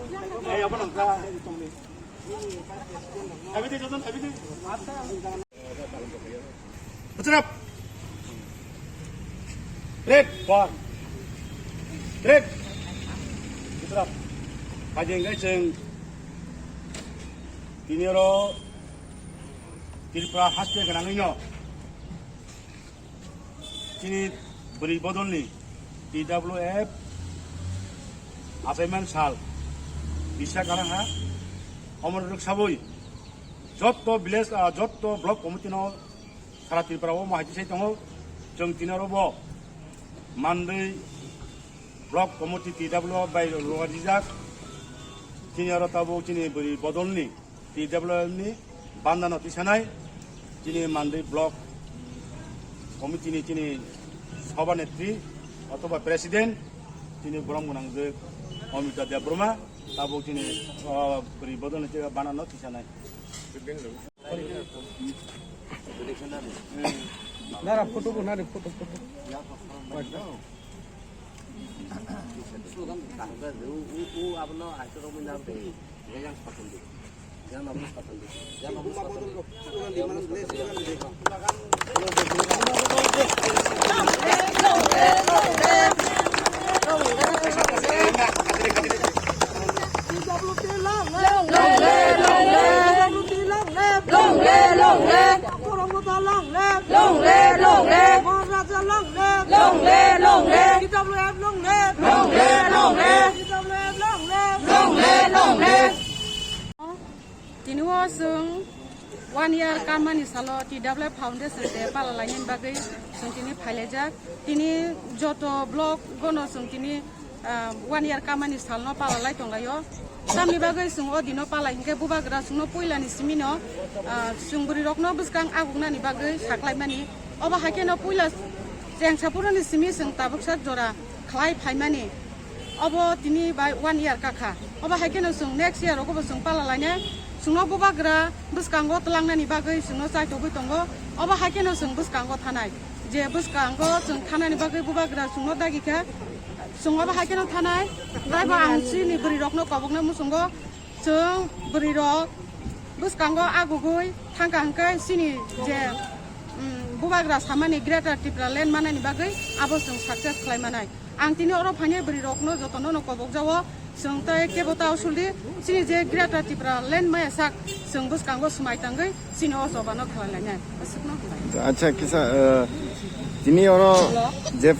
apa nangka? Everything, Johnson, everything. Bercerap. Red, one. Red. Bercerap. Kajeng kajeng. Tiniro. Tiripura hasil kenangannya. Sini beri bodol nih. TWF. Apeman sal. Bisa karang ha. Omor ruk saboi. Jotto village jotto block committee no sara Tripura o mahaji sai tongo jong tinaro bo mandai block committee TWF by Rojak tinaro tabo chini beri bodol ni TWF ni bandana tisanai chini mandai block committee ni chini সভানেত্রী অথবা president তিনি বরং গুনাংজে অমিতা দেববর্মা তাবো তিনি বদল বানানো তিসা নাই নারা photo নারে photo photo slogan tangga u abno aito mina be yang patundi yang namus patundi yang namus patundi slogan di mana slogan di Tinuo sung 1 year kamani salo TWF Foundation te palalainin bagai sung tini phailejak tini joto blog gono sung tini 1 year kamani salno palalai tonglayo samni bagai sung odino palai hingke bubagra sungno poilani simino sung buri rokno buskang agunani bagai saklaimani oba hakeno poila jeng sapurani simi sung tabuksak jora khlai phaimani obo tini by 1 year kakha oba hakeno sung next year obo sung palalaina sungno bubagra buskango telangnani bagai sungno saitobui tongo oba hakeno sung buskango thanai je buskango sung thanani bagai bubagra sungno dagika sung oba hakeno thanai raiba angsi ni buri rokno kobokna musungo sung buri rok buskango agugui thangka hangkai sini je bubagra samani greater Tripura land manani bagai abo sung success khlaimanai ang tini oro phane buri rokno jotono no kobok jawo sung tai kebota usuli sini je greater Tripura land maya sak sung buskango smai tangai sini osobano khlailanya asukno আচ্ছা কিসা তিনি ওরা যে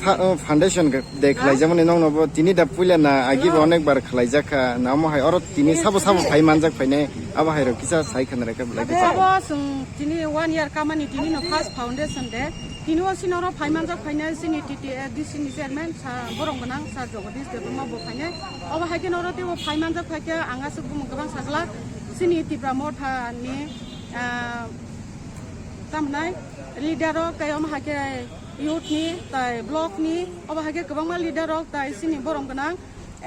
foundation দেখাই যেমন নং নব তিনি দা পুইলা না আগি অনেকবার খালাই জাকা নাম হয় ওর তিনি সাবো সাবো ফাই মানজাক ফাইনে আবা হাইরো কিসা সাইখান রেকা লাগে abo sung tini 1 year kamani tini no first foundation de tini o sinoro phai manjak phaina sini TTA DC ni chairman sa borong gonang sa jogodish debrma bo phaine abo haike noro te o phai manjak phaike anga sugum gobang sajla sini Tripura motha ni tamnai leader o kayom haike youth ni tai block ni abo haike gobangma leader o tai sini borong gonang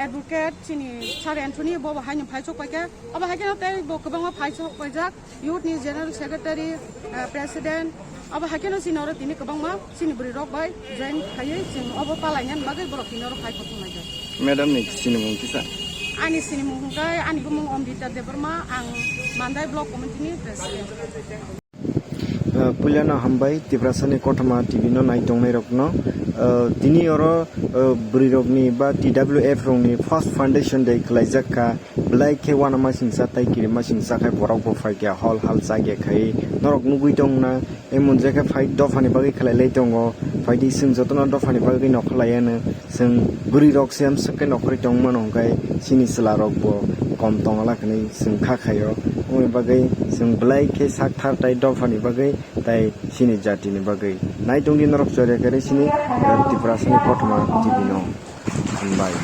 advocate sini Sir Anthony bo haine phaisok paike abo haike no tai bo gobangma phaisok paijak youth ni general secretary president abo haike no sinoro tini gobangma sini buri rok bai join khaiye sing abo palainan bagai borok tinoro phai photo majak madam নি cinema কিসা ani sini mungkai ani gumung Omdita Debrma ang Mandai block committee ni president পুলিয়ানো হামবাই ত্রিপুরাসানি কঠমা TV নো নাই দংনাই রকনো তিনি ওর বুড়ি রকনি বা TWF রকনি ফার্স্ট ফাউন্ডেশন দে খলাইজাকা ব্লাই কে ওয়ানা মাসিংসা তাই কিরি মাসিংসা খাই বরাক বফাই কে হল হাল জাগে খাই নরক নুগুই দং না এমন জায়গা ফাই দফানি বাগै খলাইলাই দङ ফাইদি जों जतना दफानि बागै नखलायानो जों बुरि रक सेम सके नखरि दंमोन हंगाय सिनि सला रक बो कम तंगलाखनै जों खाखायो ओइ बागै जों ब्लाइ के साकथार ताइ दफानि बागै ताइ सिनि जातिनि बागै नाइ दंदि नरक जरे करे सिनि त्रिपुरासानि प्रथमा टिभि नो हामबाय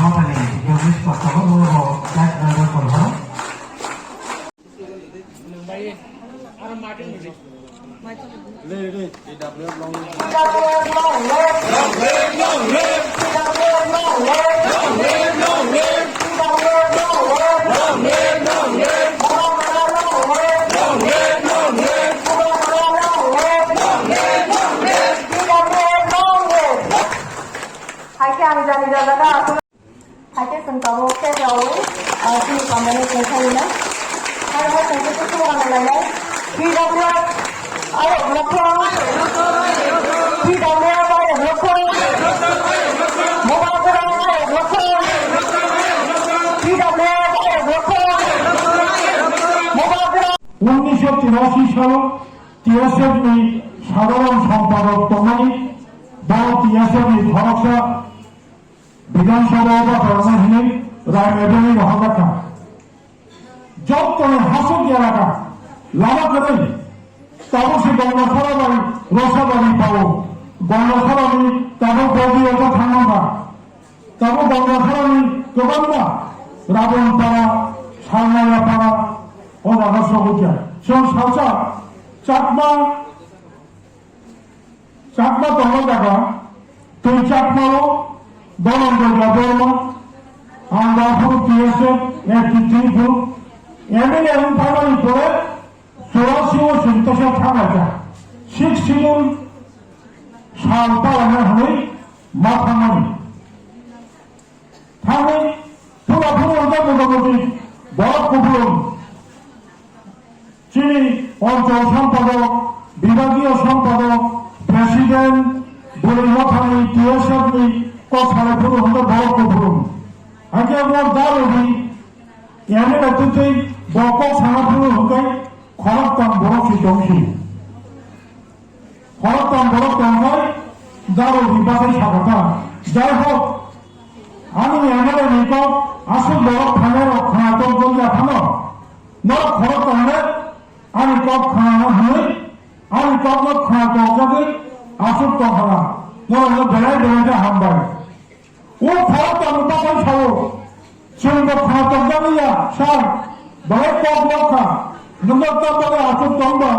Mapani, Yogis Pastor Muro, Jack Rada Korha. Hai ang jani jaga aku. Hai sengkawo ke jauh. Sini kamarnya selesai na. Hai sengkawo tu orang lain. Tidak buat. Ayo belakang. Tidak buat ayo belakang. Mobil kurang ayo belakang. Tidak buat ayo belakang. Mobil kurang. 1983 সাল টিএসএফনি সাধারণ সম্পাদক তমানি বা টিএসএফনি ভরসা বিধানসভা উপকরণহীন রায় মেডানি মহাকাকা যতনে হাসুক এলাকা lava করে তাবো সে গঙ্গাখরাবাড়ি রসাবাড়ি পাবো গঙ্গাখরানি তাবো বগিয়তা থাঙ্গাবা তাবো গঙ্গাখরানি গোবাংবা রাবণপাড়া সালনায়াপাড়া ও রাগাসগুজা जों सावसा चाकमा तंग जागा तुम चाकमाओ बलंग जाबरमा आंगाफुर टीएसएफ नेतृत्वफुर एमएलए हम पाइबानि परे 84 ও 87 थांगाजा 6 सिगुन साल पालाना हनै माथामानि थाङै पुरा पुरा मोजामोजां बरफ कुबुलुं যিনি অঞ্চল সম্পাদক বিভাগীয় সম্পাদক প্রেসিডেন্ট বলিমাথানি টিএসএফনি কথারে পুরো হতে বড় কুবুলুং আগে আমার দারুবি এনে রাতুতে বক সানাপুর হতে খরতাম বড় চিতংশী খরতাম বড় তঙ্গাই দারুবি বাসে স্বাগতা যাই হোক আমি এমএলএ নিকক আসল বড় থানার রক্ষণাত্মক বলতে থানো ন খরতামে আমি কপ খাওয়ানো হই আমি কপ খাওয়া কবে আসুক কখনা নয় বেড়াই বেড়াইতে হামবাই ও খাওয়া তো আমি তখন ছাড়ো সঙ্গে খাওয়া তো জানিয়া সার বেড়াই কপ রক্ষা নম্বর তো বলে আসুক তম্বা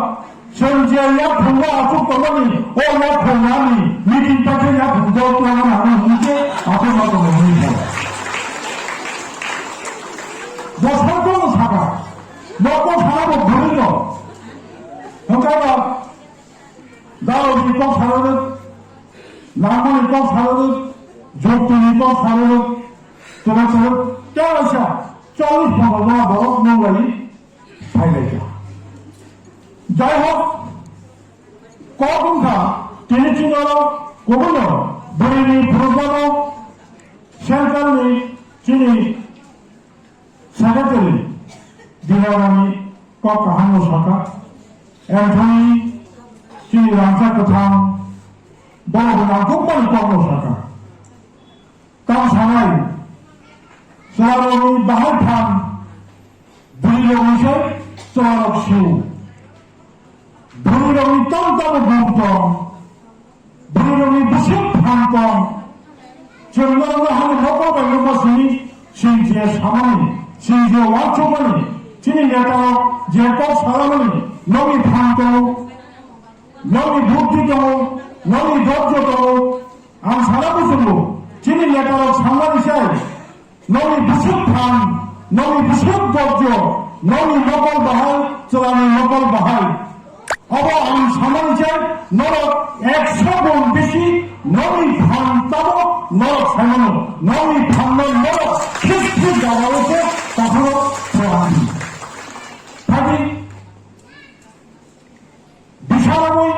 সঞ্জয় ইয়া ফুঙ্গা আসুক তম্বানি ও ইয়া ফুঙ্গানি মিটিং পাঠে ইয়া ফুঙ্গা প্লান আমি নিজে আসুক মতো মনে হয় দশটা কোনো থাকা 너도 사람을 부르죠. 그러니까 나도 꼭 사는 나무는 꼭 사는 족들이 꼭 사는 저것처럼 깨어서 쩌리 방어가 먹는 거니 발레죠. যাইহোক কখনকা তিনি ছিল গভর্নর বলিনি প্রধান সেন্ট্রালি তিনি সেক্রেটারি দিনারানি ককাহানো শাখা এন্থনি চিনি রামসা কোথাং বড় কোম্পানি কর্ম শাখা তার সানাই সোয়ারমি বাহার খান বুড়িরমিসে সোয়ারক শিউ বুড়িরমি তন্তম গুপ্তম বুড়িরমি বিশেষ ভান্তম জন্মরঙ্গ হানি ভক্ত বেঙ্গবাসী সিংজিয়া সামানি সিংজিয়া ওয়াচমানি চিনি নেতা যে কপ সারামনি নমি ভান্ত নমি বুদ্ধি দङ নমি ধৈর্য দङ आं सारा बुसुंगो चिनि नेतारक सांगानिसाय नमी बिसुक फान नमी बिसुक धैर्य नमी नकल बाहाय चलानि नकल बाहाय अब आं सांगानिसाय नरक 100 गुण बेशी नमी फान ताबो नरक सायमानो नमी फान नरक ख्रिस्टि जागावसे ताफोर फरानि थाबि बिसारामै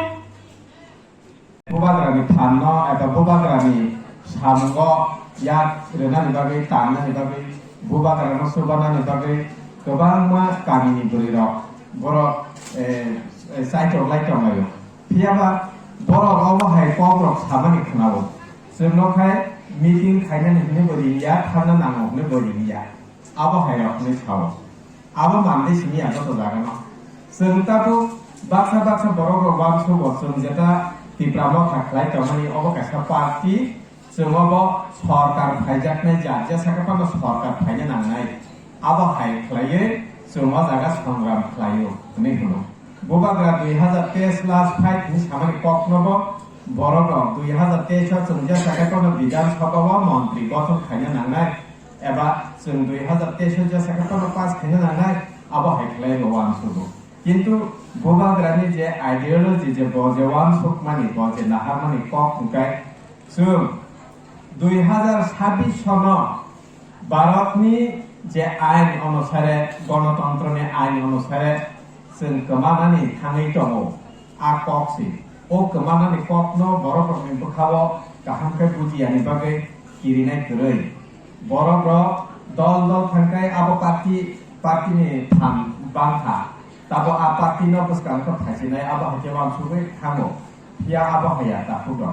बुबाग्रानि फाननो एबा बुबाग्रानि सामगो याद रेनानि बागै ताननानि बागै बुबाग्रानो सुबानानि बागै गोबां मा गामिनि बुरैरक बर' साइटआव लाइटआव लायो फियाबा बर' राव बाहाय कमरक सामानि खोनावो जोंनोखाय मिटिं खायनानि बोरिया थानो नांगौ बोरिया आबहावायाव ने थाव आबा मानदे सिनि आगो तो जागोन जों ताबो बाक्सा बर' राव बांसो बसों जेता तिप्रामो थाखलाय तमानि अबकाशा पार्टी जोङो सरकार फायजाकनाय जाथिया साखाफानो सरकार फायनो नांनाय आबो हाय खालायो जोङो जागा संग्राम खालायो होनै होनो बुबाग्रा 2023 लास्ट फाइट नि सामानि कखनबो बरग 2023 जोंजा साखाफानो विधानसभा मन्त्री गठन खायनो नांनाय एबा जों 2023 जा साखाफानो पास खायनो नांनाय आबो हाय खालायो वान सुबु किन्तु बुबाग्रानि जे आइडियोलॉजी जे बजेवान सुकमानि बजे नाहारमानि कक मुकाय जों 2026 सन भारतनि जे आइन अनुसारे गणतन्त्रनि आइन अनुसारे जों गोमानानै थाङै दङ आ ककसि ओ गोमानानै ककनो बर'फोरनि बुखाव गाहामखै बुजियानि बागै किरिनाय गरै बर'फ्र दल दल थांखाय आबो पार्टीनि थाम बांथा ताबो आ पार्टीनो बुसकांखौ थाइसिनाय आबो हाजेवान सुबै थाङो या आबो हाया दाफुदो